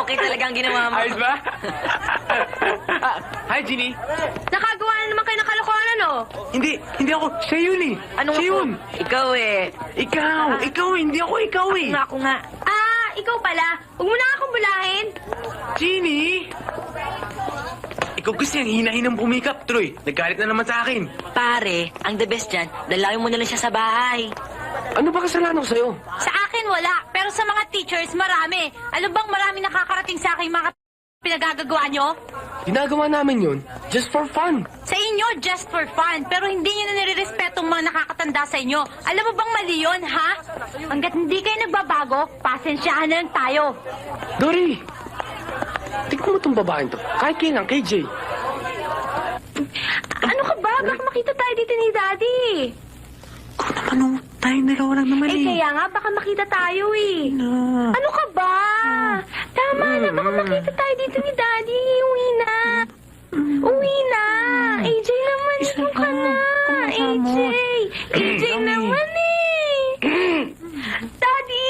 Okay talaga ang ginawa mo. Ayos ba? Hi, Ginny. Nakagawa na naman kayo ng kalokohan, ano? Hindi ako. Siya yun eh. Ano Siya nga po? yun. Ikaw eh. Ikaw, hindi ako ikaw eh. Ako nga. Ah, ikaw pala. Huwag mo na akong bulahin. Ginny! Ikaw kasi ang hinahinang pumikap, Troy. Naggalit na naman sa akin. Pare, ang the best dyan, dalawin mo na lang siya sa bahay. Ano ba kasalanan ko sa'yo? Sa akin, wala. Pero sa mga teachers, marami. Alam bang marami nakakarating sa akin mga pinagagagawa nyo? Ginagawa namin yun just for fun. Sa inyo, just for fun. Pero hindi nyo na nire-respeto ang mga nakakatanda sa inyo. Alam mo bang mali yun, ha? Hanggat hindi kayo nagbabago, pasensyahan na lang tayo. Dory! Tignan mo itong babaeng to. Kahit kailan, kay Jay. Ano ka ba? Baka makita tayo dito ni Daddy. Kung naman tayong dalawa lang naman Eh, kaya nga, baka makita tayo eh. Na. Ano ka ba? Tama na, baka makita tayo dito ni Daddy. Uwi na. Uwi na. AJ naman, Isa ito ka ka. na. Kumasama. AJ. AJ naman eh. Daddy.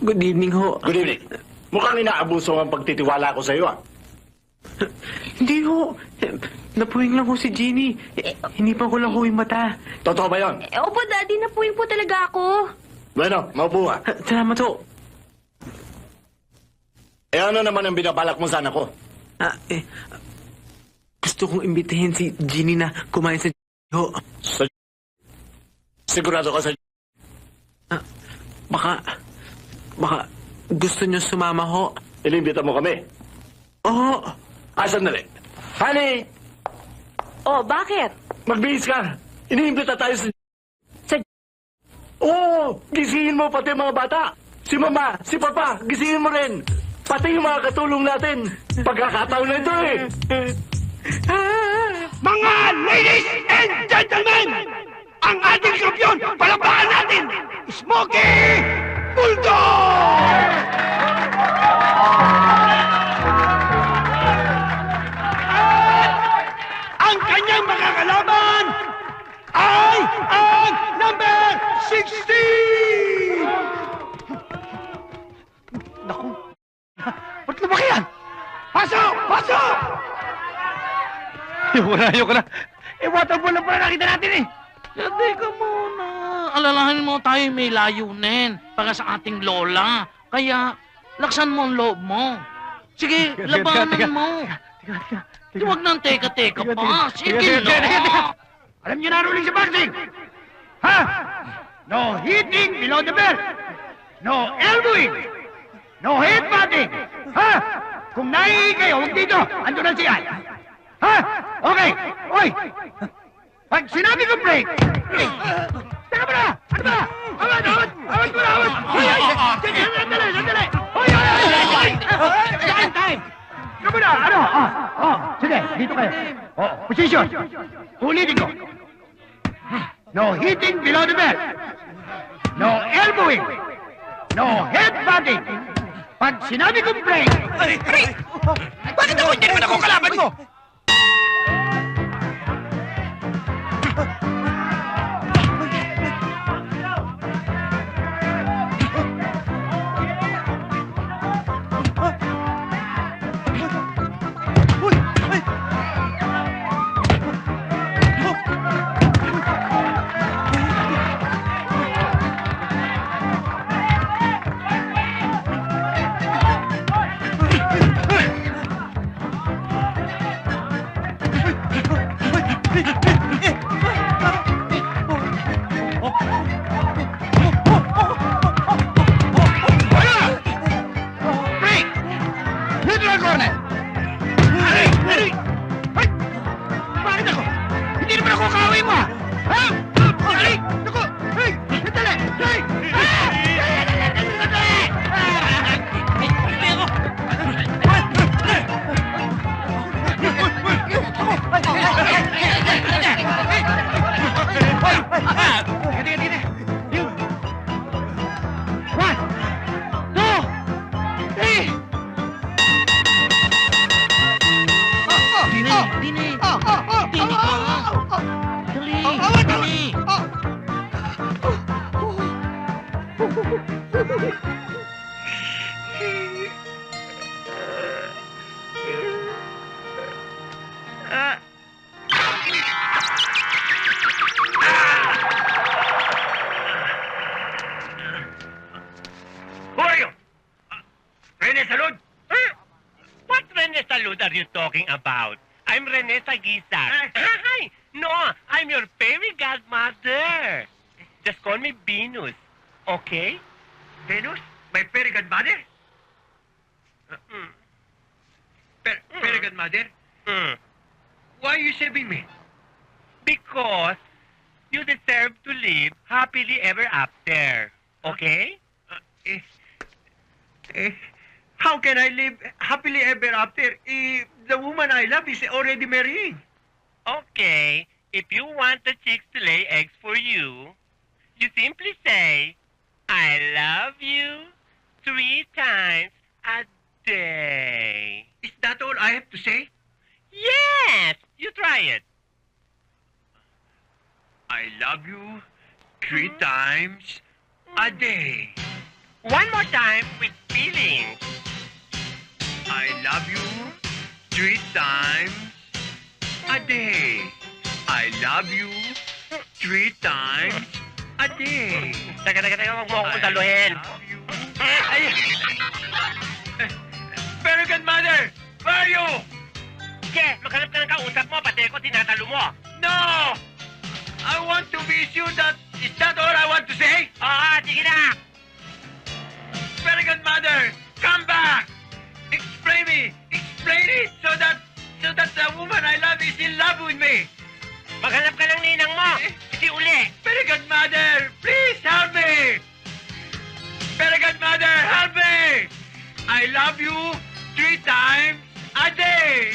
Good evening ho. Good evening. Mukhang inaabuso ang pagtitiwala ko sa iyo, ah. Hindi ho. Napuwing lang ho si Ginny. Hinipan ko lang ho yung mata. Totoo ba yon? Opo, Daddy, napuwing po talaga ako. Bueno, maupo ka. Salamat ho. Eh ano naman ang binabalak mo sana ko? Gusto kong imbitahin si Ginny na kumain sa ho. Sa... Sigurado ka sa... Baka gusto niyo sumama ho. Inimbita mo kami. Oo. Sandali. Honey, Oh, bakit? magbihis ka. Iniimbita tayo sa... Sa... Oo, gisingin mo pati mga bata. Si Mama, si Papa, gisingin mo rin. Pati yung mga katulong natin. Pagkakataon na ito eh. Mga ladies and gentlemen, ang ating kampiyon, palakpakan natin, Smokey Bulldog! Ang kanyang makakalaban ay ang number 16! Naku, ba't lumaki yan? Pasok! Pasok! Ayoko na. Eh, waterfall na pala nakita natin eh. Teka muna. Alalahanin mo tayo may layunin para sa ating lola. Kaya, laksan mo ang loob mo. Sige, labanan mo. Huwag nang teka-teka pa. Sige na. Alam niyo na ruling sa boxing? Ha? No hitting below the belt. No elbowing. No headbutting. Ha? Kung naiingay kayo, huwag dito. Ando na siya. Ha? Okay. Oy! Pag sinabi ko break, break. Teka mo na! Ano ba? Awad! Awad! Awad mo na! Awad! Hoy! Hoy! Sandali! Sandali! Hoy! Hoy! Hoy! Time! Time! Teka mo na! Ano? Sige, dito kayo. Position. Ulitin ko. No hitting below the belt. No elbowing. No headbutting. Pag sinabi kong break... Bakit ako hindi naman ako kalaban mo? Who are you? Rene Salud? What Rene Salud are you talking about? I'm Rene Sagisar. Hi! No, I'm your fairy godmother. Just call me Venus, okay? Venus? My fairy godmother? Fairy godmother? Hmm. Why are you saving me? Because you deserve to live happily ever after, okay? How can I live happily ever after if the woman I love is already marrying? Okay, if you want the chicks to lay eggs for you, you simply say, I love you 3 times a day. Is that all I have to say? Yes, you try it. I love you 3 times a day. One more time with feelings. I love you 3 times a day. I love you 3 times a day. Teka, huwag mo akong saluhin. Ay! Fairy godmother! Where are you? Sige, maghanap ka ng kausap mo, pati ako tinatalo mo. No! I want to be sure that... Is that all I want to say? Oo, sige na. Fairy godmother! Come back! Explain me! Explain it so that the woman I love is in love with me! Maghanap ka ng ninang mo. Kasi uli. Fairy godmother! Please help me! Fairy godmother, help me! I love you 3 times a day!